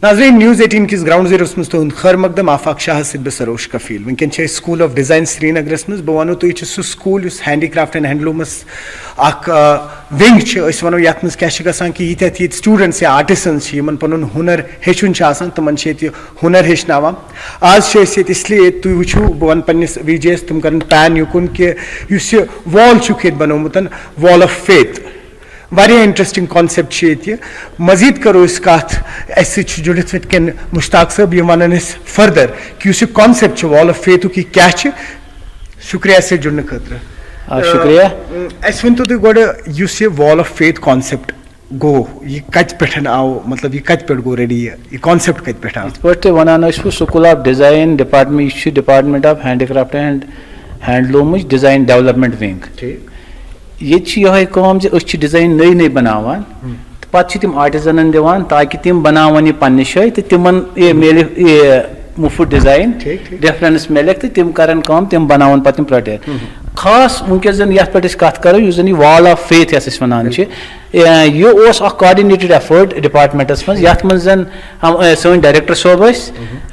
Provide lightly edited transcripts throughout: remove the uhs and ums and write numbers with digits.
ناظرین نیوز 18 کس گراؤنڈ زیروس مز تہد خیر مقدم آفاق شاہ ست سروش کفیل ونکن سکول آف ڈیزائن سری نگرس مز بہ ونو تہ سہ سکول اس ہینڈی کرافٹ اینڈ ہینڈلومس اخ ونگ ونو یت مز کیا گژھان کہ یہ سٹوڈنٹس یا آرٹسنز یمن پن ہنر ہیچن تمن ہنر ہیچناوان آج اس لیے تھی وچھو بہ ون پنس وی جے تم کرن پین یکن کہ اس وال چھ بنومت وال آف فیتھ واریاہ انٹرسٹنگ کانسیپٹ یہ مزید کرو اس کت اس جڑت وتکن مشتاق صاحب یہ ونان اس فردر کہ اس کانسیپٹ وال آف فیتھ کیا شکریہ سے جڑنے خاطر شکریہ اس ونتو تھی گوڑ اس وال آف فیتھ کانسیپٹ گو یہ کت پہ آو مطلب یہ کت پہ گو ریڈی یہ کانسیپٹ کت پہ آو پہ ونان سکول آف ڈیزائن ڈپارٹمنٹ یہ department of handy craft and handloom design development wing یہ ڈیزائن نئی نئی بناوان پتہ تم آرٹزنن دِوان تاکہ تم بناون یہ پنہ جائے تو تمن یہ میلہِ مفت ڈیزائن ریفرنس ملک تو تم کرن کام تم بناون پتہ تم پروڈکٹ خاص ونکس زن یت پہ کت کرو اس زن یہ وال آف فیتھ یس ونان یہ اخ کاڈنیٹڈ ایفرٹ ڈپارٹمنٹس مز یت مز زن سن ڈائریکٹر صوب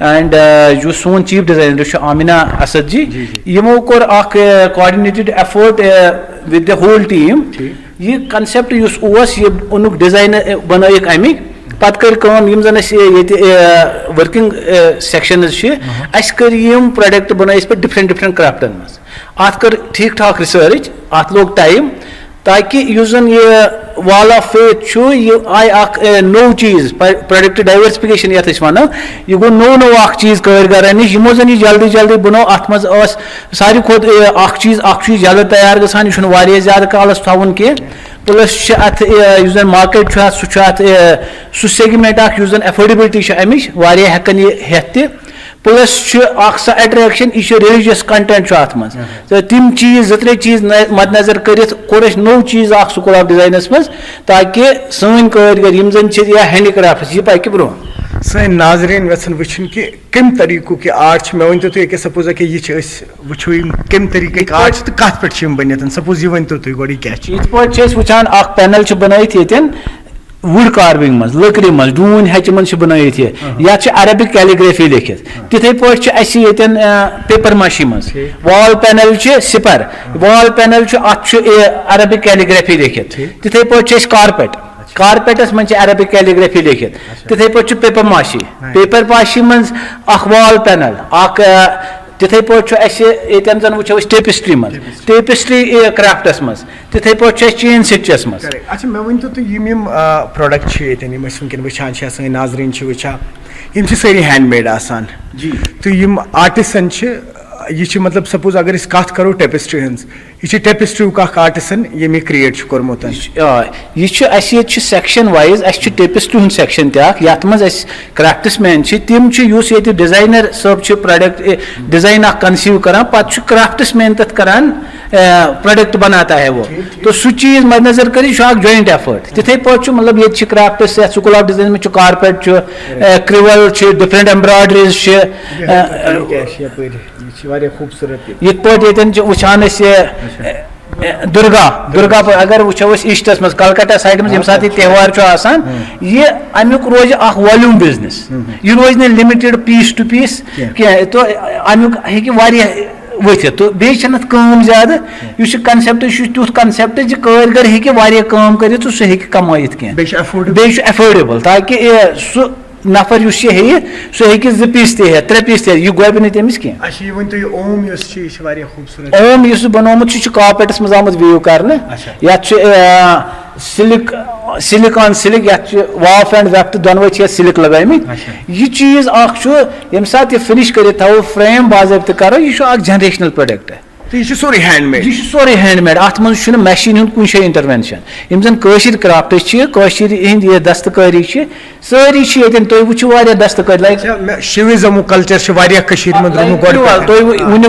اینڈ جو سون چیف ڈیزائنر آمینہ اسد جی یمو کور اخ coordinated effort with the whole team یہ کنسیپٹ اس یہ اونک ڈیزائن بنائک امک پتہ کر زن ورکنگ سیکشنز اس کر پروڈکٹ بنائے پہ ڈفرنٹ ڈفرنٹ کرافٹن مز ات کر ٹھیک ٹھاک ریسرچ ات لوگ ٹائم تاکہ اس زن یہ وال آف فیتھ یہ آئی اخ نو چیز پروڈکٹ ڈائورسفکیشن یت ونو یہ گو نو نو اخ چیز کارگر نش یمو زن یہ جلدی جلدی بنو ات مز ساری کھت اخ چیز جلدی تیار گژھان یہ واریاہ زیادہ کالس تھاون کی پلس ات زن مارکیٹ سہ سیگمنٹ اخ اس زن ایفورڈیبلٹی امچ واریاہ ہیکن یہ ہیتھ تہ پلس اخ سا اٹریکشن یہ ریلیجیس کنٹینٹ ات مز تم چیز زٕ ترٛےٚ چیز مد نظر کرت کور اس نو چیز اخ سکول آف ڈیزائنس مز تاکہ سن کارگر یم زن یا ہینڈی کرافٹس یہ پکہ برو سن ناظرین یژھن وچھن کہ کم طریقوں کے آرٹ مے ونتو تھی سپوز کہ یہ وچھو کم طریقہ آرٹ تو کت پہ بنت سپوز یہ ونتو تھی گوڑی کیا یہ پہ وچان اخ پینل بنائت یتن ووڈ کاروِنگ مز لکڑ مز ڈون ہچہ من بنائت یہ عربک کیلیگرافی لکھت تتھے پٲٹھۍ اس یتن پیپر ماشی مز وال پینل سپر وال پینل ات عربک کیلیگرافی لکھت تتھے پٲٹھۍ کارپیٹ کارپیٹس من عربک کیلیگرافی لکھت تتھے پٲٹھۍ پیپر ماشی پیپر ماشی مز اخ وال پینل اخ تتھے پٲٹھۍ زن وچھو ٹیپسٹری مز ٹیپسٹری کرافٹس مز تتھے پٲٹھۍ چین سٹچس مز اچھا مے ونتو تُہۍ یم پروڈکٹ یتن یم ونکن وچھان سٲنۍ ناظریٖن چھِ وچھان یم سٲری ہینڈ میڈ آسان جی تو یم آرٹسن یہ مطلب سپوز اگر اس کت کرو ٹیپسٹری ہنز یہ ٹیپسٹری اخ آرٹسن یم یہ کریٹ کورمت یہ سیکشن وائز اس ٹیپسٹری ہند سیکشن تک یت مز کرافٹس مین تم اس ڈیزائنر صاحب پروڈکٹ ڈیزائن اخ کنسیو کران پتہ کرافٹس مین تک کران پروڈکٹ بناتا ہے وہ تو سہ چیز مد نظر کر جوائنٹ ایفرٹ تتھے پٲٹھۍ مطلب یہ کرافٹس سکول آف ڈیزائن میں کارپیٹ کرول ڈفرنٹ ایمبرائڈریز یت پٲٹھۍ وچھان درگا اگر وچھو ایسٹس مز کلکتہ سائڈ مز یم سات یہ تہوار آسان یہ امیک روز اخ والیوم بزنس یہ روز نا لمٹڈ پیس ٹو پیس کی تو امیک ہیکہ واریاہ ورتھ تو بیٚیہِ چھنہٕ اتھ کٲم زیادٕ یُس یہِ کنسیپٹ یہِ چھُ تیُتھ کنسیپٹ زِ کٲرگر ہیکہِ واریاہ کٲم کٔرِتھ تہٕ سُہ ہیکہِ کمٲیِتھ کینٛہہ بیٚیہِ چھُ ایفٲرڈیبل تاکہ سُہ نفر اس یہ سہ ہیکہ 2 پیس تہ ہیتھ 3 پیس تہ یہ گوبہ نہٕ تٔمِس کینٛہہ اچھا یہ ونتو یہ اوم یہ واریاہ خوبصورت اوم یُس بنومُت چھُ کارپیٹس مز آمُت ویو کرنہٕ یتھ سلک سلک سلک یتھ واف اینڈ ویف تہ دۄنوے چھِ سلک لگٲمٕتۍ یہ چیز اکھ چھُ ییٚمہِ ساتہٕ یہِ فِنِش کٔرِتھ تھاوو فریم باضٲبطہٕ کرو یہ چھُ اکھ جنریشنل پروڈکٹ یہ سورے ہینڈ میڈ یہ سورے ہینڈ میڈ ات مز میشین ہند کن جائے انٹروینشن یم زن قٲشِر کرافٹس ہند یہ دستکاری ساری یتن تھی وچھو واریاہ دستکاری لائک شیوزم کلچر ونیک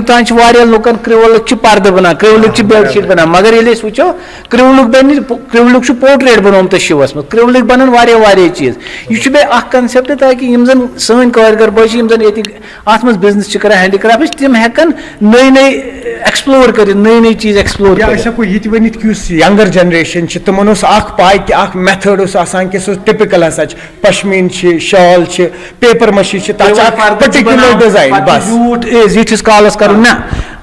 تان واریاہ لوکن کرولک پردہ بنان کرولک بیڈ شیٹ بنان مگر ییٚلہِ أسۍ وچھو کرولک بن کرولک پورٹریٹ بنومت شیوس مز کرولک بنان واریاہ چیز یہ بیٚیہِ اکھ کنسیپٹ تاکہ یم زن سٲنۍ کارگر بٲے یم زن ییٚتہِ اتھ مز بزنس کران ہینڈی کرافٹ تم ہیکن نئی نئی ایکسپلور کر نئی نئی چیز ایکسپلور یا أسۍ ہٮ۪کو یہِ تہِ ؤنِتھ کہِ یُس ینگر جنریشن چھِ تِمن اوس اکھ پاے کہِ اکھ میتھڈ اوس آسان کہِ سُہ ٹِپِکل ہسا چھِ پشمیٖن چھِ شال چھِ پیپر مٔشی چھِ تتھ چھِ اکھ پٔٹِکیوٗلر ڈِزاین بس زیوٗٹھ زیٖٹھِس کالس کرُن نہ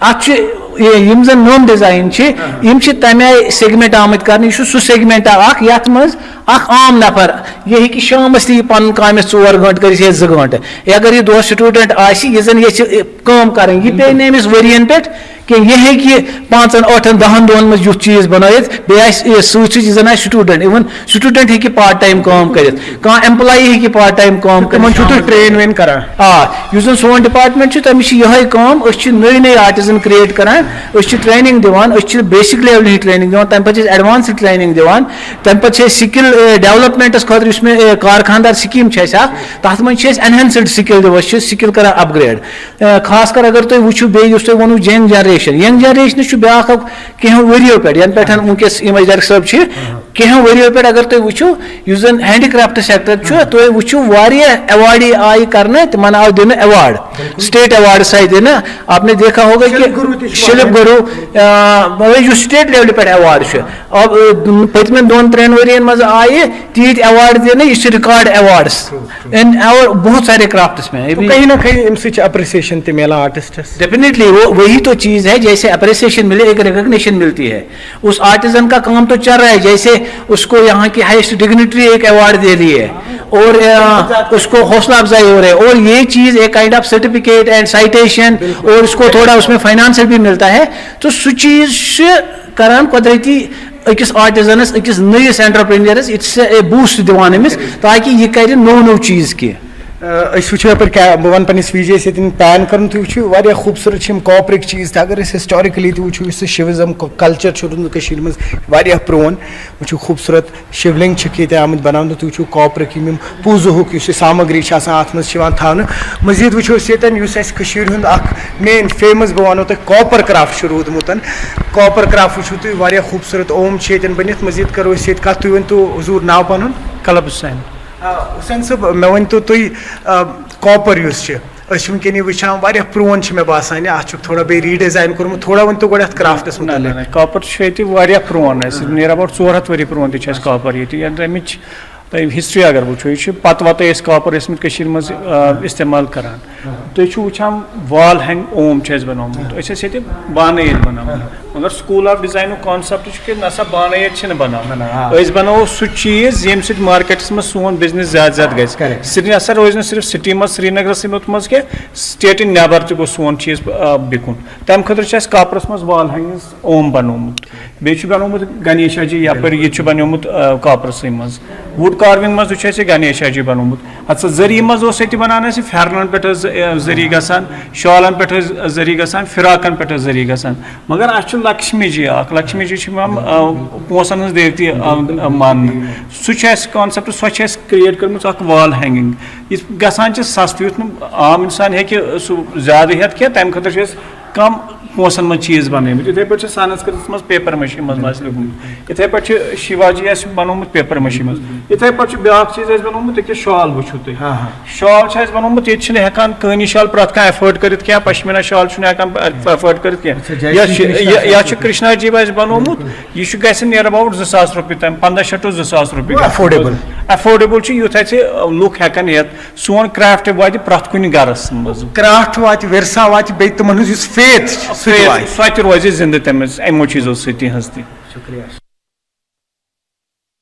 اتھ چھِ یم زن نوٚم ڈِزاین چھِ یم چھِ تمہِ آیہِ سیگمنٹ آمٕتۍ کرنہٕ یہِ چھُ سُہ سیگمنٹ اکھ یتھ منٛز اکھ عام نفر یہِ ہیٚکہِ شامس تہِ یہِ پنُن کامہِ 4 گٲنٛٹہٕ کٔرِتھ یا 2 گٲنٛٹہٕ اگر یہِ دۄہس سٹوٗڈنٹ آسہِ یہِ زن یژھِ کٲم کرٕنۍ یہِ پیٚیہِ نہٕ أمِس ؤرین پٮ۪ٹھ کینٛہہ یہِ ہیٚکہِ 5 8 10 دۄہن منٛز یُتھ چیٖز بنٲیِتھ بیٚیہِ آسہِ سۭتۍ سۭتۍ یہِ زن آسہِ سٹوٗڈنٹ اِوٕن سٹوٗڈنٹ ہیٚکہِ پارٹ ٹایم کٲم کٔرِتھ کانٛہہ ایمپلائی ہیٚکہِ پارٹ ٹایم کٲم تِمن چھُو تُہۍ ٹرین وین کران آ یُس زن سون ڈپارٹمنٹ چھُ تٔمِس چھِ یِہے کٲم أسۍ چھِ نٔے نٔے آرٹِزن کریٹ کران أسۍ چھِ ٹریننگ دِوان أسۍ چھِ بیسِک لیولہِ ہٕنٛز ٹریننگ دِوان تمہِ پتہٕ چھِ أسۍ ایڈوانسٕڈ ٹریننگ دِوان تمہِ پتہٕ چھِ أسۍ سِکل ڈیولپمنٹس خٲطرٕ یُس مےٚ کارخاندار سکیٖم چھِ اَسہِ اکھ تتھ منٛز چھِ أسۍ انہینسٕڈ سِکل دِوان أسۍ چھِ سِکل کران اپگریڈ خاص کر اگر تُہۍ وٕچھِو بیٚیہِ یُس تۄہہِ ووٚنوُ ینگ جنریشن چھُ بیاکھ اکھ کینٛہو ؤرۍیو پٮ۪ٹھ ینہٕ پٮ۪ٹھ وٕنکیٚس یِم ڈایریکٹر صٲب چھِ کینٛہو ؤرۍیو پٮ۪ٹھ اگر تُہۍ وٕچھِو یُس زن ہینڈی کرافٹ سیکٹر چھُ تُہۍ وٕچھِو واریاہ ایواڈی آیہِ کرنہٕ تِمن آو دِنہٕ ایواڈ سٹیٹ ایواڈس آیہِ دِنہٕ آپ نے دیکھا ہوگا کہ شلپ گروہ یُس سٹیٹ لیولہِ پٮ۪ٹھ ایواڈ چھُ پٔتمٮ۪ن 2-3 ؤرین منٛز آیہِ تیٖتۍ ایواڈ دِنہٕ یہِ چھِ رِکارڈ ایواڈس بہت سارے کرافٹس میں کہیں نہ کہیں امہِ سۭتۍ چھِ اپریسیشن تہِ میلان آرٹسٹس ڈیفینیٹلی وہی تو چیز ہے جیسے اپریسیشن ملے ایک ریکگنیشن ملتی ہے اس آرٹیزن کا کام تو چل رہا ہے جیسے اس کو یہاں کی ہائیسٹ ڈگنیٹری ایک ایوارڈ دے دی ہے اور اس کو حوصلہ افزائی ہو رہا ہے اور یہ چیز ایک kind of certificate and citation اور اس کو تھوڑا اس میں فائنانسل بھی ملتا ہے تو سُہ چیز کران قدرتی أکِس آرٹِزنس أکِس نٔیِس اینٹرپرینیرس اٹس اے بوسٹ دِوان أمِس تاکہِ یہِ کرِ نوٚو چیٖز کینٛہہ أسۍ وٕچھو یپٲرۍ کیٛاہ بہٕ وَنہٕ پنٛنِس وی جے ییٚتٮ۪ن پین کَرُن تُہۍ وٕچھِو واریاہ خوٗبصوٗرت چھِ یِم کاپرٕکۍ چیٖز تہِ اگر أسۍ ہِسٹارِکٔلی تہِ وٕچھو یُس یہِ شِوِزم کلچر چھُ روٗدمُت کٔشیٖرِ منٛز واریاہ پرٛون وٕچھِو خوٗبصوٗرت شِولِنٛگ چھِکھ ییٚتہِ آمٕتۍ بناونہٕ تُہۍ وٕچھِو کاپرٕکۍ یِم پوٗزٕہُک یُس یہِ سامگری چھِ آسان اَتھ منٛز چھِ یِوان تھاونہٕ مٔزیٖد وٕچھو أسۍ ییٚتٮ۪ن یُس اَسہِ کٔشیٖرِ ہُنٛد اکھ مین فیمس بہٕ وَنو تۄہہِ کاپر کرافٹ چھُ روٗدمُت کاپر کرافٹ وٕچھِو تُہۍ واریاہ خوٗبصوٗرت اوم چھِ ییٚتٮ۪ن بٔنِتھ مٔزیٖد کرو أسۍ ییٚتہِ کتھ تُہۍ ؤنۍتو حضوٗر ناو پنُن کلب حُسین حُسین صٲب مےٚ ؤنۍتو تُہۍ کاپر یُس چھِ أسۍ چھِ وٕنکیٚن یہِ وٕچھان واریاہ پرٛون چھِ مےٚ باسان یہِ اَتھ چھُکھ تھوڑا بیٚیہِ ریڈِزاین کوٚرمُت تھوڑا ؤنۍتو گۄڈٕ اَتھ کرافٹس مُتعلِق کاپر چھُ ییٚتہِ واریاہ پرٛون اَسہِ نِیر اباوُٹ 400 ؤری پرٛون تہِ چھُ اَسہِ کاپر ییٚتہِ یا تَمِچ تۄہہِ ہسٹری اگر وٕچھو یہِ چھُ پتہٕ وتہٕ أسۍ کاپر ٲسمٕتۍ کٔشیٖرِ منٛز استعمال کران تُہۍ چھِو وٕچھان وال ہینگ اوم چھُ اَسہِ بنومُت أسۍ ٲسۍ ییٚتہِ بانہٕ ییٚتہِ بناوان مگر سکوٗل آف ڈِزاینُک کانسیپٹ چھُ کہِ نسا بانہٕ ییٚتہِ چھِنہٕ بناوان أسۍ بناوو سُہ چیٖز ییٚمہِ سۭتۍ مارکیٹس منٛز سون بِزنس زیادٕ زیادٕ گژھِ یہِ ہسا روزِ نہٕ صرف سٹی منٛز سرینگرس منٛز کینٛہہ سٹیٹہِ نٮ۪بر تہِ گوٚژھ سون چیٖز بِکُن تَمہِ خٲطرٕ چھُ اَسہِ کاپرس منٛز وال ہینگِنٛگ اوم بنومُت بیٚیہِ چھُ بنومُت گنیشا جی یپٲرۍ ییٚتہِ چھُ بنیومُت کاپرسٕے منٛز وُڈ کاروِنٛگ منٛز تہِ چھُ اَسہِ گنیشا جی بنومُت ہسا زٔری منٛز اوس ییٚتہِ بنان اَسہِ پھیرنن پٮ۪ٹھ ٲس ذٔریعہٕ گژھان شالن پٮ۪ٹھ ٲسۍ ذٔریعہٕ گژھان فِراکن پٮ۪ٹھ ٲسۍ ذٔریعہٕ گژھان مگر اَسہِ چھُ لکشمی جی اکھ لکشمی جی چھِ یِوان پونٛسن ہٕنٛز دیوتی ماننہٕ سُہ چھُ اَسہِ کانسیپٹ سۄ چھِ اَسہِ کریٹ کٔرمٕژ اکھ وال ہینگِنٛگ یہِ گژھان چھِ سستہٕ یُتھ نہٕ عام اِنسان ہیٚکہِ سُہ زیادٕ ہٮ۪تھ کینٛہہ تَمہِ خٲطرٕ چھِ أسۍ کم پونٛسن منٛز چیٖز بنٲومٕتۍ یِتھٕے پٲٹھۍ چھِ سنسکرتس منٛز پیپر مٔشی منٛز آسہِ لیوٗکھمُت یِتھٕے پٲٹھۍ چھِ شِواجی اَسہِ بنومُت پیپر مٔشی منٛز یِتھٕے پٲٹھۍ چھُ بیاکھ چیٖز اَسہِ بنومُت ییٚکیاہ شال وٕچھِو تُہۍ شال چھُ اَسہِ بنومُت ییٚتہِ چھِنہٕ ہٮ۪کان کٲنی شال پرٛٮ۪تھ کانٛہہ ایفٲڈ کٔرِتھ کینٛہہ پشمیٖنا شال چھُنہٕ ہٮ۪کان ایفٲڈ کٔرِتھ کینٛہہ یا چھُ کرشنا جی اَسہِ بنومُت یہِ چھُ گژھِ نِیر اباوُٹ 2000 رۄپیہِ تام 1500 to 2000 رۄپیہِ ایفٲڈیبٕل چھُ یُتھ اَسہِ لُکھ ہٮ۪کن یِتھ سون کرافٹ واتہِ پرٛٮ۪تھ کُنہِ گرس منٛز کرافٹ واتہِ ورثا واتہِ بیٚیہِ تِمن ہُنٛد یُس فیتھ سۄ تہِ روزِ زِنٛدٕ تٔمِس یِمو چیٖزو سۭتۍ تِہنٛز تہِ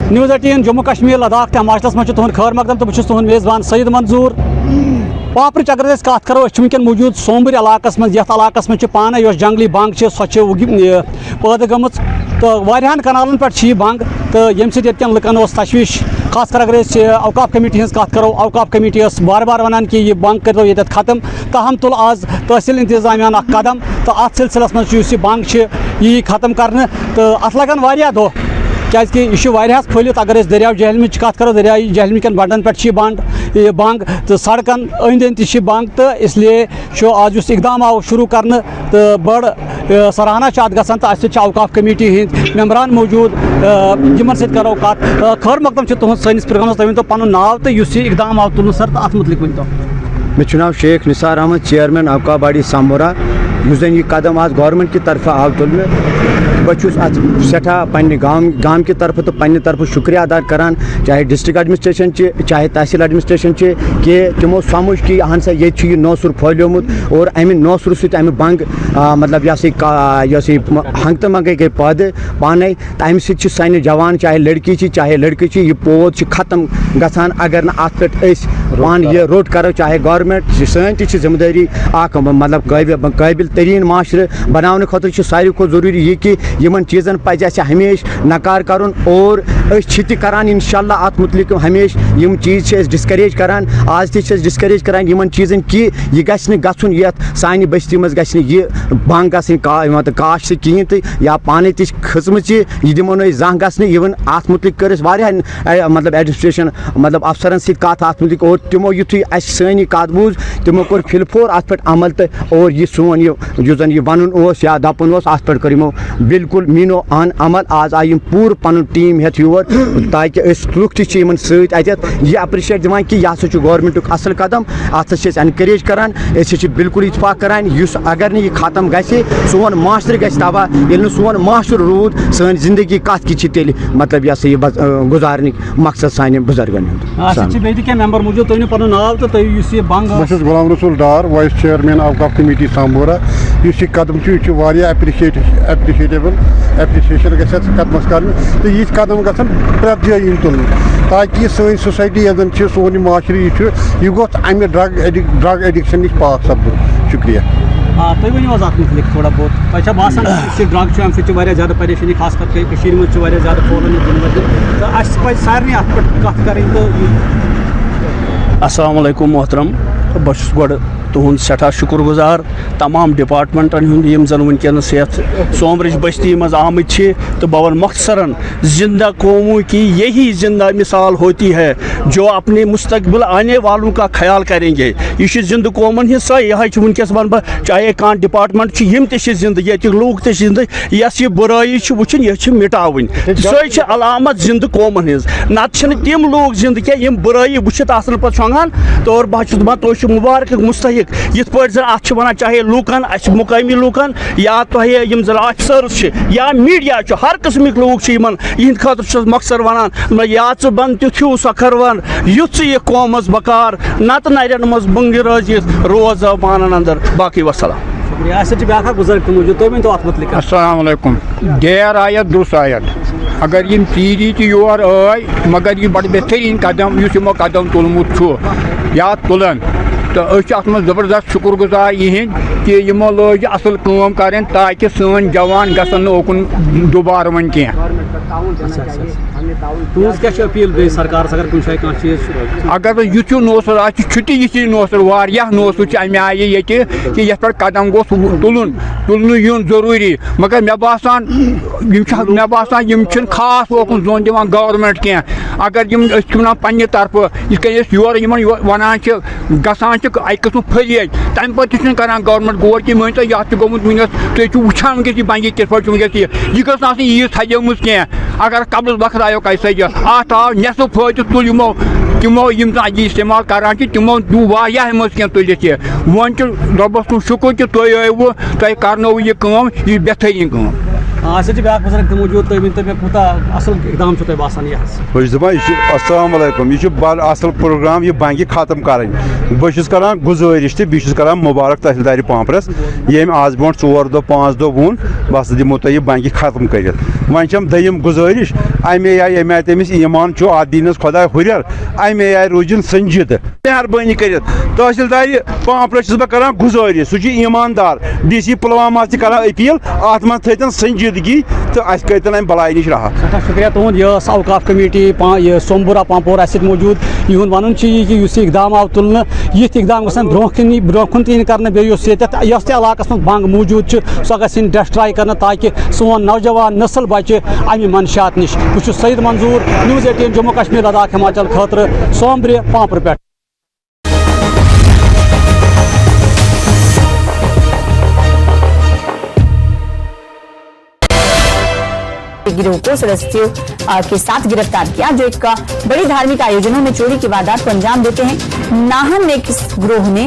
نیوز 18 جموں کشمیر لداخ تہٕ ہماچلس منٛز چھُ تُہُنٛد خٲر مقدم تہٕ بہٕ چھُس تُہُنٛد میزبان سعید منظوٗر پاپرٕچ اگر أسۍ کتھ کرو أسۍ چھِ وٕنکیٚن موٗجوٗد سومبٕرۍ علاقس منٛز یتھ علاقس منٛز چھِ پانَے یۄس جنگلی بنٛگ چھِ سۄ چھِ پٲدٕ گٔمٕژ تہٕ واریاہن کنالن پٮ۪ٹھ چھِ یہِ بنٛگ تہٕ ییٚمہِ سۭتۍ ییٚتہِ کٮ۪ن لُکن اوس تشویش خاص کر اگر أسۍ اوقاف کمیٹی ہٕنٛز کتھ کرو اوقاف کمیٹی ٲس بار بار ونان کہِ یہِ بنٛگ کٔرۍتو ییٚتٮ۪تھ ختم تاہم تُل آز تحصیل انتظامیہن اکھ قدم تہٕ اتھ سلسلس منٛز چھُ یُس یہِ بنٛگ چھِ یہِ یی ختم کرنہٕ تہٕ اتھ لگن واریاہ دۄہ کیازکہِ یہِ چھُ واریاہس پھٔہلِتھ اگر أسۍ دٔریاو جہلمٕچ کتھ کرو دٔریاو جہلمہِ کٮ۪ن بنٛڈن پٮ۪ٹھ چھِ یہِ بنٛگ تہٕ سڑکن أنٛدۍ أنٛدۍ تہِ چھِ بنٛگ تہٕ اسلیے چھُ آز یُس اقدام آو شروٗع کرنہٕ تہٕ بٔڑ سراہنا چھِ اتھ گژھان تہٕ اسہِ سۭتۍ چھِ اوقاف کمیٹی ہٕنٛدۍ ممبران موٗجوٗد یِمن سۭتۍ کرو کتھ خٲر مقدم چھُ تُہُنٛد سٲنِس پروگرامس تُہۍ ؤنۍتو پنُن ناو تہٕ یُس یہِ اقدام آو تُلنہٕ سر تہٕ اتھ مُتعلق ؤنۍتو مےٚ چھُ ناو شیخ نثار احمد چیئرمین اوقاف باڈی سامورا یُس زن یہ قدم آج گورنمنٹ کی طرف آو تُلنہٕ بہٕ چھُس اتھ سٮ۪ٹھاہ پننہِ گام کہِ طرفہٕ تہٕ پننہِ طرفہٕ شُکریہ ادا کران چاہے ڈسٹرک ایڈمنسٹریشن چاہے تحصیل ایڈمنسٹریشن کہ تمو سمجھ کہ اہن سا یہ چھُ یہِ نوسُر پھہلیومُت اور امہِ نوسرٕ سۭتۍ امہِ بنٛگ مطلب یہ ہنٛگ تہٕ منٛگے گٔے پٲدٕ پانے تہٕ امہِ سۭتۍ چھِ سانہِ جوان چاہے لڑکی چھِ چاہے لڑکہٕ چھِ یہِ پود چھُ ختم گژھان اگر نہٕ اتھ پٮ۪ٹھ أسۍ پانہٕ یہِ روٚٹ کرو چاہے گورمنٹ سٲنۍ تہِ چھِ ذمہٕ دٲری اکھ مطلب قٲبل تریٖن معاشرٕ بناونہٕ خٲطرٕ چھُ ساروی کھۄتہٕ ضروٗری یہِ کہ یِمن چیٖزن پزِ اَسہِ ہمیشہِ نکار کرُن اور أسۍ چھِ تہِ کران انشاءاللہ اتھ متعلق ہمیشہِ یِم چیٖز چھِ أسۍ ڈسکریج کران آز تہِ چھِ أسۍ ڈسکریج کران یِمن چیٖزن کہ یہِ گژھِ نہٕ گژھُن یتھ سانہِ بستی منٛز گژھِ نہٕ یہِ بنٛگ گژھٕنۍ مطلب کاش تہِ کِہیٖنۍ تہٕ یا پانے تہِ چھِ کھٔژمٕژ یہِ دِمو نہٕ أسۍ زانٛہہ گژھنہٕ اِوٕن اتھ متعلق کٔر اَسہِ واریاہ مطلب ایڈمنسٹریشن مطلب افسرن سۭتۍ کتھ اتھ متعلق اور تِمو یُتھُے اَسہِ سٲنۍ یہِ کتھ بوٗز تِمو کوٚر فِلفور اتھ پٮ۪ٹھ عمل تہٕ اور یہِ سون یُس زن یہِ ونُن اوس یا دپُن اوس اتھ پٮ۪ٹھ کٔر یِمو بالکل میٖنو ان عمل آز آیہِ یِم پوٗرٕ پنُن ٹیٖم ہٮ۪تھ یور تاکہِ أسۍ لُکھ تہِ چھِ یِمن سۭتۍ اتٮ۪تھ یہِ اپرِشیٹ دِوان کہ یہِ ہسا چھُ گورمنٹُک اصل قدم اتھ چھِ أسۍ انکریج کران أسۍ چھِ بالکل اتفاق کران یُس اگر نہٕ یہِ ختم گژھِ سون معاشرٕ گژھِ تباہ ییٚلہِ نہٕ سون معاشرٕ روٗد سٲنۍ زندگی کتھ کِتھ چھِ تیٚلہِ مطلب یہ سا یہِ گُزارنٕکۍ مقصد سانہِ بُزرگن ہُنٛد بیٚیہِ تہِ کینٛہہ ممبر موٗجوٗد تُہۍ ؤنِو پنُن ناو تہٕ تُہۍ یُس یہِ بنٛگ بہٕ چھُس غلام رسول ڈار وایس چیئرمین اوقاف کمیٹی سامبورہ یُس یہِ قدم چھُ یہِ چھُ واریاہ ایپرِشیٹیبل ایپرِشیشن گژھِ اَتھ قدمس کرنہٕ تہٕ یِتھۍ قدم گژھن پرٛٮ۪تھ جایہِ یِنۍ تُلنہٕ تاکہِ یہِ سٲنۍ سوسایٹی یۄس زن چھِ سون یہِ معاشرٕ یہِ چھُ یہِ گوٚژھ امہِ ڈرگ ایڈکشن نِش پاک سپدُن شُکریہ تُہۍ ؤنِو حظ اتھ متعلق تھوڑا بہت تۄہہِ چھا باسان یُس یہِ ڈرٛگ چھُ اَمہِ سۭتۍ چھِ واریاہ زیادٕ پریشٲنی خاص کر کٔشیٖرِ منٛز چھِ واریاہ زیادٕ پھہلان یہِ دِنہٕ وَتہِ تہٕ اَسہِ پَزِ سارنٕے اَتھ پٮ۪ٹھ کَتھ کَرٕنۍ تہٕ السلام علیکم محترم بہٕ چھُس گۄڈٕ تُہُنٛد سٮ۪ٹھاہ شُکُر گُزار تمام ڈپارٹمنٹن ہُنٛد یِم زن وٕنکیٚنس یتھ سومرٕچ بستی منٛز آمٕتۍ چھِ تہٕ بہٕ ونہٕ مختصرن زندہ قوموں کی یہی زندہ مثال ہوتی ہے جو اپنے مستقبل آنے والوں کا خیال کریں گے یہ چھُ زندٕ قومن ہٕنٛز سۄ یِہے چھِ وٕنکیٚس ونہٕ بہٕ چاہے کانٛہہ ڈپارٹمنٹ چھُ یِم تہِ چھِ زندٕ ییٚتِکۍ لوٗکھ تہِ چھِ زندٕ یۄس یہِ بُرٲیی چھِ وٕچھُن یہِ چھِ مٹاوٕنۍ سۄے چھِ علامت زندٕ قومن ہٕنٛز نتہٕ چھِنہٕ تِم لوٗکھ زندٕ کینٛہہ یِم بُرٲیی وٕچھِتھ آسان پتہٕ شۄنٛگان اور بہٕ چھُس دپان تُہۍ چھِو مُبارکٕکۍ مستحق یِتھ پٲٹھۍ زن اتھ چھِ ونان چاہے لوٗکن اسہِ مقٲمی لوٗکن یا تۄہہِ یِم زن آفسٲرٕز چھِ یا میٖڈیا چھُ ہر قٕسمٕکۍ لوٗکھ چھِ یِمن یِہنٛدِ خٲطرٕ چھُس مۄخصر ونان یا ژٕ بن تیُتھ ہیوٗ سۄکھروَن یُتھ ژٕ یہِ قومس بکار نتہٕ نرٮ۪ن منٛز بٕنٛگہِ رٲزِتھ روز پانن اندر باقٕے وسلام شُکریہ اَسہِ سۭتۍ چھِ بیٛاکھ اکھ بُزرگ تہِ موٗجوٗد تُہۍ ؤنۍتو اتھ متعلق السلام علیکم دیر آیت درست آیت اگر یم پیری تہِ یور آے مگر یہ بڑٕ بہتریٖن قدم یُس یِمو قدم تُلمُت چھُ یا تُلن تہٕ أسۍ چھِ اتھ منٛز زبردست شُکر گُزار یِہِنٛدۍ کہ یِمو لٲج اصل کٲم کرٕنۍ تاکہِ سٲنۍ جوان گژھن نہٕ اوکُن دُبارٕ وۄنۍ کینٛہہ تُہٕنٛز کیٛاہ چھِ اپیٖل بیٚیہِ سرکارس اگر کُنہِ جایہِ کانٛہہ چیٖز اگر نہٕ یُتھ ہیوٗ نوسر آسہِ چھُ تہِ یِتھی نوسر واریاہ نوسر چھِ امہِ آیہِ ییٚتہِ کہ یتھ پٮ۪ٹھ قدم گوٚژھ تُلنہٕ یُن ضروٗری مگر مےٚ باسان یِم چھِنہٕ خاص اوکُن زوٚن دِوان گورمنٹ کینٛہہ اگر یِم أسۍ چھِ ونان پننہِ طرفہٕ یِتھ کٔنۍ أسۍ یورٕ یِمن ونان چھِ گژھان چھِ اکہِ قٕسمُک فریج تمہِ پتہٕ تہِ چھُنہٕ کران گورمنٹ غور کہِ مٲنۍ تو یتھ چھُ گوٚمُت وٕنکیٚس تُہۍ چھِو وٕچھان وٕنکیٚس یہِ بنٛگہِ کِتھ پٲٹھۍ چھُ وٕنکیٚس یہِ گٔژھ نہٕ آسٕنۍ ییٖژ تھجٲمٕژ کینٛہہ اگر قبض وقت آیو کَتہِ سجہِ اتھ آو نٮ۪صف فٲیدٕ تُل یِمو تِمو یِم زن اَجہِ استعمال کران چھِ تِمو دِیُت واریاہ منٛز کینٛہہ تُلِتھ یہِ وۄنۍ چھُ رۄبس کُن شُکُر کہِ تُہۍ ٲیوٕ تۄہہِ کرنٲوٕ یہِ کٲم یہِ چھِ بہتریٖن کٲم اَسہِ سۭتۍ چھِ بیٛاکھ بُزرگ تہِ موٗجوٗد تُہۍ ؤنۍتو مےٚ کوٗتاہ اصل اقدام چھُ تۄہہِ باسان یہِ حظ بہٕ چھُس دپان یہِ چھُ السلام علیکم یہِ چھُ بڑٕ اصل پروگرام یہِ بنٛگہِ ختم کرٕنۍ بہٕ چھُس کران گُزٲرِش تہِ بیٚیہِ چھُس کران مُبارک تحصیلدارِ پامپرس ییٚمۍ آز برونٛٹھ 4 دۄہ 5 دۄہ ووٚن بہٕ ہسا دِمو تۄہہِ یہِ بنٛگہِ ختم کٔرِتھ وۄنۍ چھم دوٚیِم گُزٲرِش امے آیہِ ییٚمہِ آیہِ تٔمِس ایٖمان چھُ اتھ دیٖنس خۄداے ہُریر امے آیہِ روٗزِن سنجیدٕ مہربٲنی کٔرِتھ تحصیلدارِ پامپرس چھُس بہٕ کران گُزٲرِش سُہ چھُ ایٖماندار ڈی سی پُلوامہ تہِ کران اپیٖل اتھ منٛز تھٲیتن سنجیدگی تہٕ اَسہِ کٔرتن امہِ بلاے نِش راحت سٮ۪ٹھاہ شُکریہ تُہُنٛد یہِ ٲس اوقاف کمیٹی یہِ سومبورہ پامپور اَسہِ سۭتۍ موٗجوٗد یِہُنٛد وَنُن چھُ یہِ کہِ یُس یہِ اقدام آو تُلنہٕ یِتھۍ اقدام گژھن برونٛہہ کُن تہِ یِنۍ کرنہٕ بیٚیہِ یُس ییٚتٮ۪تھ یۄس تہِ علاقس منٛز بنٛگ موٗجوٗد چھِ سۄ گژھِ یِنۍ ڈسٹراے کرنہٕ تاکہِ سون نوجوان نسل بچہِ امہِ منشیات نِش بہٕ چھُس سعید منظوٗر نِوٕز 18 جموں کشمیٖر لداخ ہماچل خٲطرٕ سومبرِ پامپرٕ پٮ۪ٹھ گروہ کو سدسیوں کے ساتھ گرفتار کیا جو ایک بڑی دھارمک آیوجنوں میں چوری کی واردات کو انجام دیتے ہیں ناہم ایک اس گروہ نے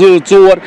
2-4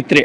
3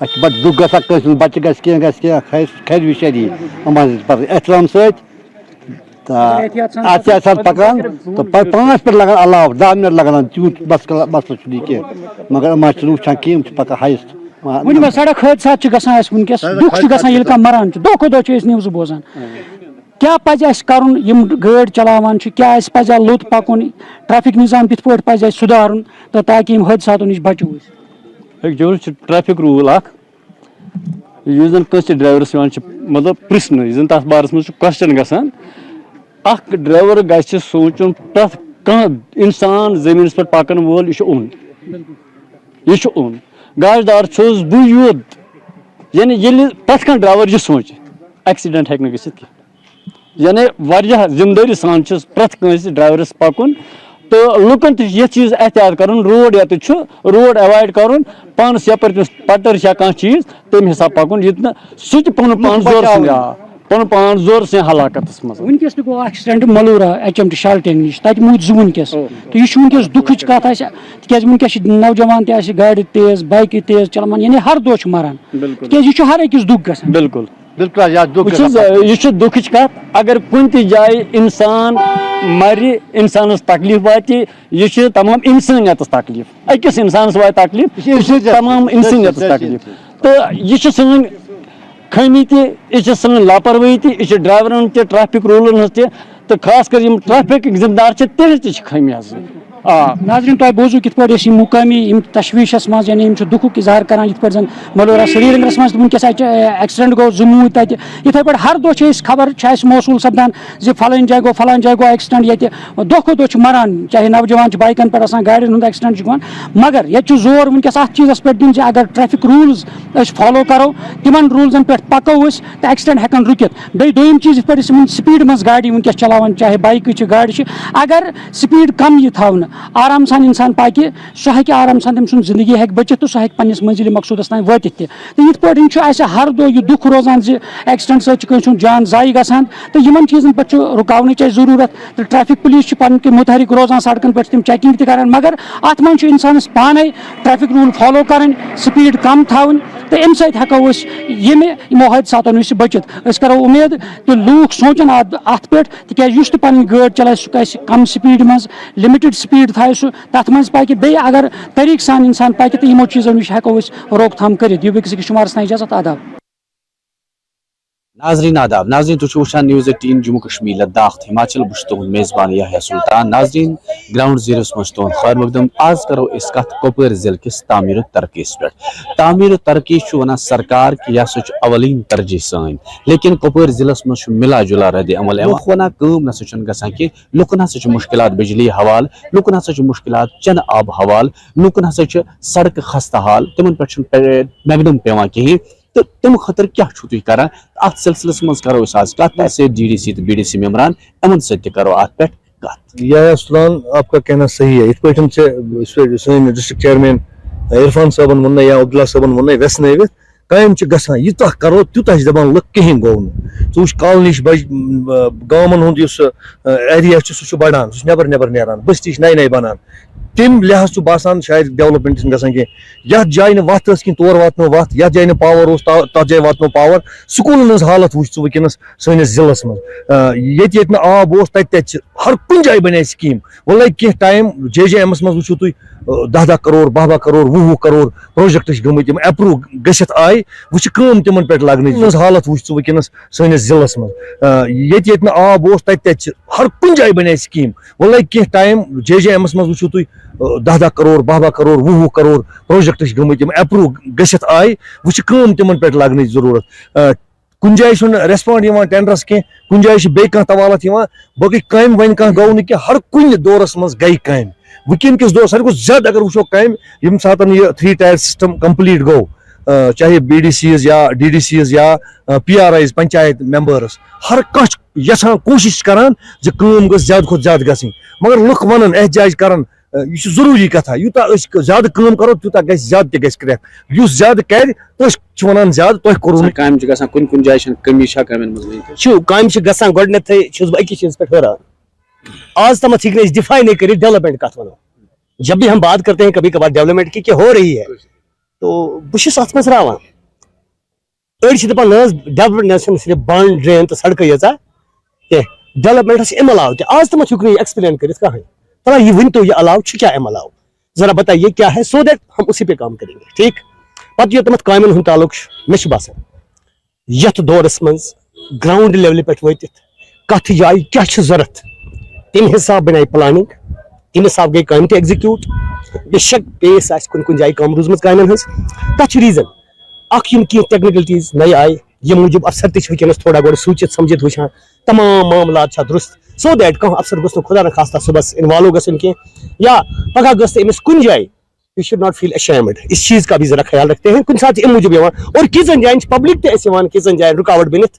اچھا بٹ دکھ گژھان کٲنٛسہِ ہُنٛد بچہِ گژھِ کینٛہہ کھرِ وِشری یِمن پتہٕ احترام سۭتۍ تہٕ احتیاط سان پکان تہٕ پتہٕ 5 منٹ لگان علاوٕ 10 منٹ لگان تیوٗت مسلہٕ چھُنہٕ یہِ کینٛہہ مگر یِم چھِنہٕ وٕچھان کینٛہہ یِم چھِ پکان ہایسٹ ؤنِو سڑک حٲدثات چھِ گژھان اَسہِ وٕنکیٚس دُکھ چھُ گژھان ییٚلہِ کانٛہہ مران چھُ دۄہ کھۄتہٕ دۄہ چھِ أسۍ نِوزٕ بوزان کیٛاہ پزِ اَسہِ کرُن یِم گٲڑۍ چلاوان چھِ کیٛاہ اَسہِ پزِ لوٚت پکُن ٹریفک نظام کِتھ پٲٹھۍ پزِ اَسہِ سُدھارُن تہٕ تاکہِ یِم حٲدثاتو نِش بچو أسۍ ضروٗرت چھُ ٹریفک روٗل اکھ یُس زن کٲنٛسہِ تہِ ڈرایورس یِوان چھُ مطلب پرژھنہٕ یُس زن تتھ بارس منٛز چھُ کوسچن گژھان اکھ ڈرایور گژھِ سونٛچُن پرٛٮ۪تھ کانٛہہ انسان زٔمیٖنس پٮ۪ٹھ پکن وول یہِ چھُ اوٚن گاشدار چھُس بہٕ یوت یعنی ییٚلہِ پرٛٮ۪تھ کانٛہہ ڈرایور یہِ سونٛچہِ ایکسیڈنٹ ہیٚکہِ نہٕ گٔژھِتھ کینٛہہ یعنی واریاہ ذمہٕ دٲری سان چھُ پرٛٮ۪تھ کٲنٛسہِ ڈرایورس پکُن تہٕ لُکن تہِ چھُ یتھ چیٖز احتیاط کرُن روڈ ییٚتٮ۪تھ چھُ روڈ ایوایڈ کرُن پانس یپٲرۍ تٔمِس پٹر چھا کانٛہہ چیٖز تمہِ حساب پکُن ییٚتہِ نہٕ سُہ تہِ پنُن پان زورٕ سٕنٛدِ ہلاکتس منٛز وٕنکیٚس تہِ گوٚو ایکسیڈنٹ ملورا HMT شالٹینگ نِش تتہِ موٗدۍ 2 وٕنکیٚس تہٕ یہِ چھُ وٕنکیٚس دُکھٕچ کتھ اسہِ تِکیازِ وٕنکیٚس چھِ نوجوان تہِ آسہِ گاڑِ تیز بایکہِ تیز چلاوان یعنی ہر دۄہ چھُ مران تِکیازِ یہِ چھُ ہر أکِس دُکھ گژھان بالکل یہ دکھٕچ کتھ اگر کُنہِ تہِ جایہِ انسان مرِ انسانس تکلیف واتہِ یہِ چھِ تمام انسٲنیتس تکلیف أکِس انسانس واتہِ تکلیف تمام انسٲنیتس تکلیف تہٕ یہِ چھِ سٲنۍ خٲمی تہِ یہِ چھِ سٲنۍ لاپروٲہی تہِ یہِ چھِ ڈرایورن تہِ ٹریفک روٗلن ہٕنٛز تہِ تہٕ خاص کر یِم ٹریفکٕکۍ ذمہٕ دار چھِ تِہنٛز تہِ چھِ خٲمی حظ ناظریٖن تۄہہِ بوٗزوٗ کِتھ پٲٹھۍ أسۍ یِم مُقٲمی یِم تشویٖشس منٛز یعنی یِم چھِ دُکھُک اِظہار کران یِتھ پٲٹھۍ زن ملورا سری نگرس منٛز تہِ وٕنکیٚس اَتہِ ایکسیڈنٹ گوٚو 2 موٗدۍ تَتہِ یِتھٕے پٲٹھۍ ہر دۄہ چھِ أسۍ خبر چھِ اَسہِ موصوٗل سپدان زِ فلٲنۍ جایہِ گوٚو ایکسیڈنٹ ییٚتہِ دۄہ کھۄتہٕ دۄہ چھِ مران چاہے نوجوان چھِ بایکن پٮ۪ٹھ آسان گاڑٮ۪ن ہُنٛد ایکسیڈنٹ چھُ گژھان مگر ییٚتہِ چھُ زور وٕنکیٚس اتھ چیٖزس پٮ۪ٹھ دیُن زِ اگر ٹریفک روٗلٕز أسۍ فالو کرو تِمن روٗلزن پٮ۪ٹھ پکو أسۍ تہٕ ایکسیڈنٹ ہٮ۪کن رُکِتھ بیٚیہِ دوٚیِم چیٖز یِتھ پٲٹھۍ أسۍ یِمن سپیٖڈ منٛز گاڑِ وٕنکیٚس چلاوان چاہے بایکہٕ چھِ گاڑِ چھِ اگر سپیٖڈ کم یی تھاونہٕ آرام سان انسان پکہِ سُہ ہیٚکہِ آرام سان تٔمۍ سُنٛد زندگی ہیٚکہِ بٔچِتھ تہٕ سُہ ہیٚکہِ پننِس منزِلہِ مقصوٗدس تام وٲتِتھ تہِ تہٕ یِتھ پٲٹھۍ چھُ اَسہِ ہر دۄہ یہِ دُکھ روزان زِ ایکسیڈنٹ سۭتۍ چھُ کٲنٛسہِ ہُنٛد جان ضایہِ گژھان تہٕ یِمن چیٖزن پٮ۪ٹھ چھُ رُکاونٕچ اَسہِ ضروٗرت تہٕ ٹریفک پُلیٖس چھِ پنٕنۍ کِنۍ مُتحرِک روزان سڑکن پٮ۪ٹھ تِم چیکنگ تہِ کران مگر اتھ منٛز چھُ انسانس پانے ٹریفک روٗل فالو کرٕنۍ سپیٖڈ کم تھاوٕنۍ تہٕ امہِ سۭتۍ ہٮ۪کو أسۍ یِمو حٲدثاتو نِش بٔچِتھ أسۍ کرو اُمید تہٕ لوٗکھ سونٛچن اتھ پٮ۪ٹھ تِکیازِ یُس تہِ پنٕنۍ گٲڑۍ چلایہِ سُہ گژھِ کم سپیٖڈِ منٛز لِمِٹِڈ سپیٖڈ تھایہِ سُہ تتھ منٛز پکہِ بیٚیہِ اگر طریٖقہٕ سان انسان پکہِ تہٕ یِمو چیٖزو نِش ہٮ۪کو أسۍ روک تھام کٔرِتھ دِیِو أکِس شُمارس تام اجازت آداب ناظرین آداب ناظرین تُہۍ چھِو وٕچھان نِوٕز 18 جموں کشمیٖر لداخ ہماچل بہٕ چھُس تُہُنٛد میزبان یحیٰ سلطان ناظرین گراؤنڈ زیٖروَس منٛز چھُ تُہُنٛد خٲر مقدم آز کرو أسۍ کتھ کۄپوٲرۍ ضلعہٕ کِس تعمیٖر ترقی پٮ۪ٹھ تعمیٖر ترقی چھُ ونان سرکار کہِ یہِ ہسا چھُ اولین ترجیح سٲنۍ لیکن کۄپوٲرۍ ضلعس منٛز چھُ مِلا جُلا رد عمل لُکھ ونان کٲم نسا چھُنہٕ گژھان کینٛہہ لُکن ہسا چھُ مُشکلات بجلی حوالہٕ لُکن ہسا چھُ مُشکلات چنہٕ آب حوالہٕ لُکن ہسا چھِ سڑکہٕ خستہٕ حال تِمن پٮ۪ٹھ چھُنہٕ میگڈم پیوان کِہینۍ تہٕ تمہِ خٲطرٕ کیٛاہ چھُو تُہۍ کران اتھ سلسلس منٛز کرو أسۍ آز کتھ تۄہہِ سۭتۍ DDC تہٕ BDC ممبران یِمن سۭتۍ تہِ کرو اتھ پٮ۪ٹھ کتھ یحیٰ سلطان آپ کا کہنا صحیح ہے یِتھ پٲٹھۍ سٲنۍ ڈسٹرکٹ چیئرمین عرفان صٲبن ووٚننَے یا عبداللہ صٲبن ووٚننَے ویژنٲوِتھ کامہِ چھِ گژھان یوٗتاہ کرو تیوٗتاہ چھِ دپان لُکھ کِہینۍ گوٚو نہٕ ژٕ وٕچھ کالنی چھِ گامن ہُنٛد یُس ایریا چھُ سُہ چھُ بڑان سُہ چھُ نیبر نیبر نیران بستی چھِ نَیہِ بنان تمہِ لحاظ چھُ باسان شاید ڈیولپمنٹ چھِنہٕ گژھان کینٛہہ یتھ جایہِ نہٕ وتھ ٲس کِہینۍ تور واتنو وتھ یتھ جایہِ نہٕ پاور اوس تتھ جایہِ واتنو پاور سکوٗلن ہٕنٛز حالت وٕچھ ژٕ وٕنکیٚنس سٲنِس ضلعس منٛز ییٚتہِ نہٕ آب اوس تتہِ چھِ ہر کُنہِ جایہِ بنے سکیٖم وۄنۍ لگہِ کینٛہہ ٹایم JJMS منٛز وٕچھِو تُہۍ 10 کَرور 12 کَرور 20 کَرور پروجیکٹ چھِ گٔمٕتۍ یِم ایپروٗ گٔژھِتھ آیہِ وۄنۍ چھِ کٲم تِمن پٮ۪ٹھ لگنٕچ ہٕنٛز حالت وٕچھ ژٕ وٕنکیٚنس سٲنِس ضلعس منٛز ییٚتہِ نہٕ آب اوس تتہِ چھِ ہر کُنہِ جایہِ بنے سکیٖم وۄنۍ لگہِ کینٛہہ ٹایم JJMS منٛز وٕچھِو تُہۍ 10 کَرور 12 کَرور 20 کَرور پروجیکٹ چھِ گٔمٕتۍ یِم ایپروٗ گٔژھِتھ آیہِ وۄنۍ چھِ کٲم تِمن پٮ۪ٹھ لگنٕچ ضروٗرت کُنہِ جایہِ چھُنہٕ ریسپانڈ یِوان ٹینڈرس کینٛہہ کُنہِ جایہِ چھِ بیٚیہِ کانٛہہ توالت یِوان باقٕے کامہِ وۄنۍ کانٛہہ گوٚو نہٕ کینٛہہ ہر کُنہِ دورس منٛز گٔے کامہِ وٕنکیٚن کِس دورس ساروی کھۄتہٕ زیادٕ اگر وٕچھو کامہِ ییٚمہِ ساتہٕ یہِ 3 ٹایر سسٹم کمپلیٖٹ گوٚو چاہے BDCs یا DDCs یا PRIs پنچایت ممبٲرٕس ہر کانٛہہ چھُ یژھان کوٗشش کران زِ کٲم گٔژھ زیادٕ کھۄتہٕ زیادٕ گژھٕنۍ مگر لُکھ ونان احتجاج کران یہِ چھُ ضروٗری کتھا یوٗتاہ أسۍ زیادٕ کٲم کرو تیوٗتاہ گژھِ زیادٕ تہِ گژھِ کرٛٮ۪کھ یُس زیادٕ کرِ أسۍ چھِ ونان زیادٕ تۄہہِ کوٚروٕ نہٕ کامہِ چھِ گژھان کُنہِ کُنہِ جایہِ چھنہٕ کٔمی چھا کامٮ۪ن منٛز چھُ کامہِ چھِ گژھان گۄڈٕنیتھٕے چھُس بہٕ أکِس چیٖزس پٮ۪ٹھ حٲران آج تامتھ ہیٚکہِ نہٕ أسۍ ڈِفاینٕے کٔرِتھ ڈیولپمنٹ کتھ ونو جب بھی ہم بات کرتے ہیں کبھی کبھار ڈیولپمنٹ کی کہ ہو رہی ہے تو بہٕ چھُس اتھ منٛز راوان أڑۍ چھِ دَپان نہ حظ ڈیولپمنٹ چھنہٕ صرف بانڈ ڈرین تہٕ سڑکہٕ یٲژہ کینٛہہ ڈیولپمنٹ چھِ اَمہِ علاوٕ تہِ آز تہِ ما ہیوٚک نہٕ یہِ ایکسپلین کٔرِتھ کٕہٕنۍ تھوڑا یہ ؤنۍتو یہِ علاوٕ چھُ کیٛاہ اَمہِ علاوٕ ذرا بتائیے کیا ہے سو دیٹ ہم اسی پہ کام کریں گے ٹھیک پتہٕ یوٚتامَتھ کامٮ۪ن ہُنٛد تعلق چھُ مےٚ چھُ باسان یتھ دورس منٛز گراوُنڈ لیولہِ پٮ۪ٹھ وٲتِتھ کتھ جایہِ کیٛاہ چھُ ضروٗرت تمہِ حساب بناے پلاننگ تمہِ حساب گٔے کامہِ تہِ ایگزیکیوٗٹ بے شک پیس آسہِ کُنہِ کُنہِ جایہِ کم روٗزمٕژ کامٮ۪ن ہٕنٛز تتھ چھُ ریٖزن اکھ یِم کینٛہہ ٹیکنیکلٹیٖز نَیہِ آیہِ ییٚمہِ موٗجوٗب افسر تہِ چھِ وٕنکیٚنس تھوڑا گۄڈٕ سوٗنٛچِتھ سمجھِتھ وٕچھان تمام معاملات چھا درست سو دیٹ کانٛہہ افسر گوٚژھ نہٕ خدا نخواستہ صبحس انوالو گژھُن کینٛہہ یا پگہہ گٔژھ نہٕ أمِس کُنہِ جایہِ you should not feel ashamed اس چیز کا بھی ذرا خیال رکھتے ہیں کُنہِ ساتہٕ چھِ اَمہِ موٗجوٗب یِوان اور کیژن جاین چھِ پبلک تہِ اَسہِ یِوان کیژن جاین رُکاوٹ بٔنِتھ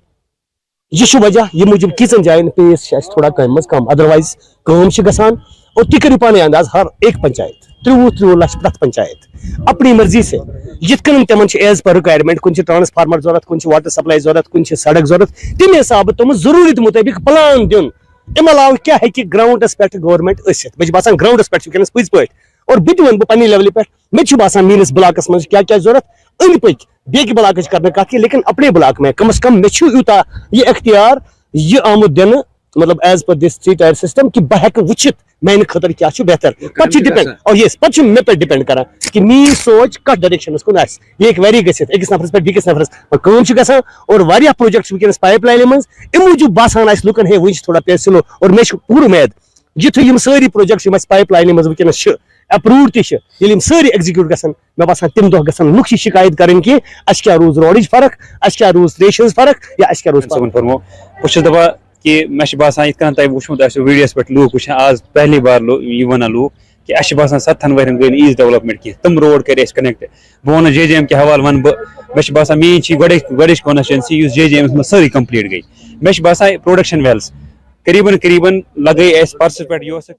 یہ چھُ وجہ ییٚمہِ موٗجوٗب کیژن جاین پیس چھِ اَسہِ تھوڑا کامہِ منٛز کم ادروایز کٲم چھِ گژھان اور تُہۍ کٔرِو پانے انداز ہر ایک پنچایت 30 لچھ پرٛٮ۪تھ پنچایت اپنی مرضی سے یِتھ کٔنۍ تِمن چھِ ایز پر رِکوایرمنٹ کُنہِ چھِ ٹرانسفارمر ضوٚرتھ کُنہِ چھِ واٹر سپلاے ضوٚرتھ کُنہِ چھِ سڑک ضوٚرتھ تمہِ حسابہٕ تِمن ضروٗرت مُطٲبق پلان دیُن اَمہِ علاوٕ کیٛاہ ہیٚکہِ گراوُنڈس پٮ۪ٹھ گورمنٹ ٲسِتھ مےٚ چھُ باسان گراوُنڈس پٮ۪ٹھ چھُ وٕنکیٚنس پٔزۍ پٲٹھۍ اور بہٕ تہِ وَنہٕ بہٕ پننہِ لیولہِ پٮ۪ٹھ مےٚ چھُ باسان میٲنِس بلاکس منٛز کیٛاہ کیٛاہ ضوٚرتھ أنٛدۍ پٔکۍ بیٚکہِ بلاکٕچ کرنہٕ کتھ کینٛہہ لیکن اپنے بلاک میں کم از کم مےٚ چھُ یوٗتاہ یہِ اختیار یہِ آمُت دِنہٕ مطلب ایز پر دس 3 ٹائر سسٹم کہ بہٕ ہیٚکہٕ وٕچھِتھ میانہِ خٲطرٕ کیٛاہ چھُ بہتر پتہٕ چھُ ڈِپینڈ اور یس پتہٕ چھُ مےٚ پٮ۪ٹھ ڈِپینڈ کران کہ میٲنۍ سونچ کتھ ڈایریکشنس کُن آسہِ یہِ ہیٚکہِ ویری گٔژھِتھ أکِس نفرس پٮ۪ٹھ بیٚکِس نفرس کٲم چھِ گژھان اور واریاہ پروجیکٹ چھِ وٕنکیٚنس پایپ لاینہِ منٛز اَمہِ موٗجوٗب باسان آسہِ لُکن ہے وٕنہِ چھُ تھوڑا پیس سلو اور مےٚ چھُ پوٗرٕ اُمید یِتھُے یِم سٲری پروجیکٹ یِم اَسہِ پایپ لاینہِ منٛز وٕنکیٚنس چھِ اپروٗڈ تہِ چھِ ییٚلہِ یِم سٲری ایگزیکیوٗٹ گژھن مےٚ باسان تَمہِ دۄہ گژھن لُکھ یہِ شِکایت کَرٕنۍ کہِ اَسہِ کیٛاہ روٗز روڈٕچ فرق اَسہِ کیٛاہ روٗز تریشہِ ہٕنٛز فرق یا اَسہِ کیٛاہ روٗز بہٕ چھُس دپان کہ مےٚ چھُ باسان یِتھ کٔنۍ تۄہہِ وٕچھمُت آسیو ویٖڈیوَس پٮ۪ٹھ لوٗکھ وٕچھان آز پہلی بار یہِ وَنان لوٗکھ کہ اَسہِ چھُ باسان 7 ؤرین گٔے نہٕ ییٖژ ڈیولپمنٹ کینٛہہ تِم روڈ کَرِ اَسہِ کَنیکٹ بہٕ وَنہٕ JJM کہِ حوالہٕ وَنہٕ بہٕ مےٚ چھُ باسان میٲنۍ چھِ گۄڈٕچ کانسٹچوینسی یُس JJM منٛز سٲرٕے کمپلیٖٹ گٔے مےٚ چھُ باسان پروڈکشن ویلٕز قریٖبن لگٲے اَسہِ پرسس پٮ۪ٹھ یہِ اوس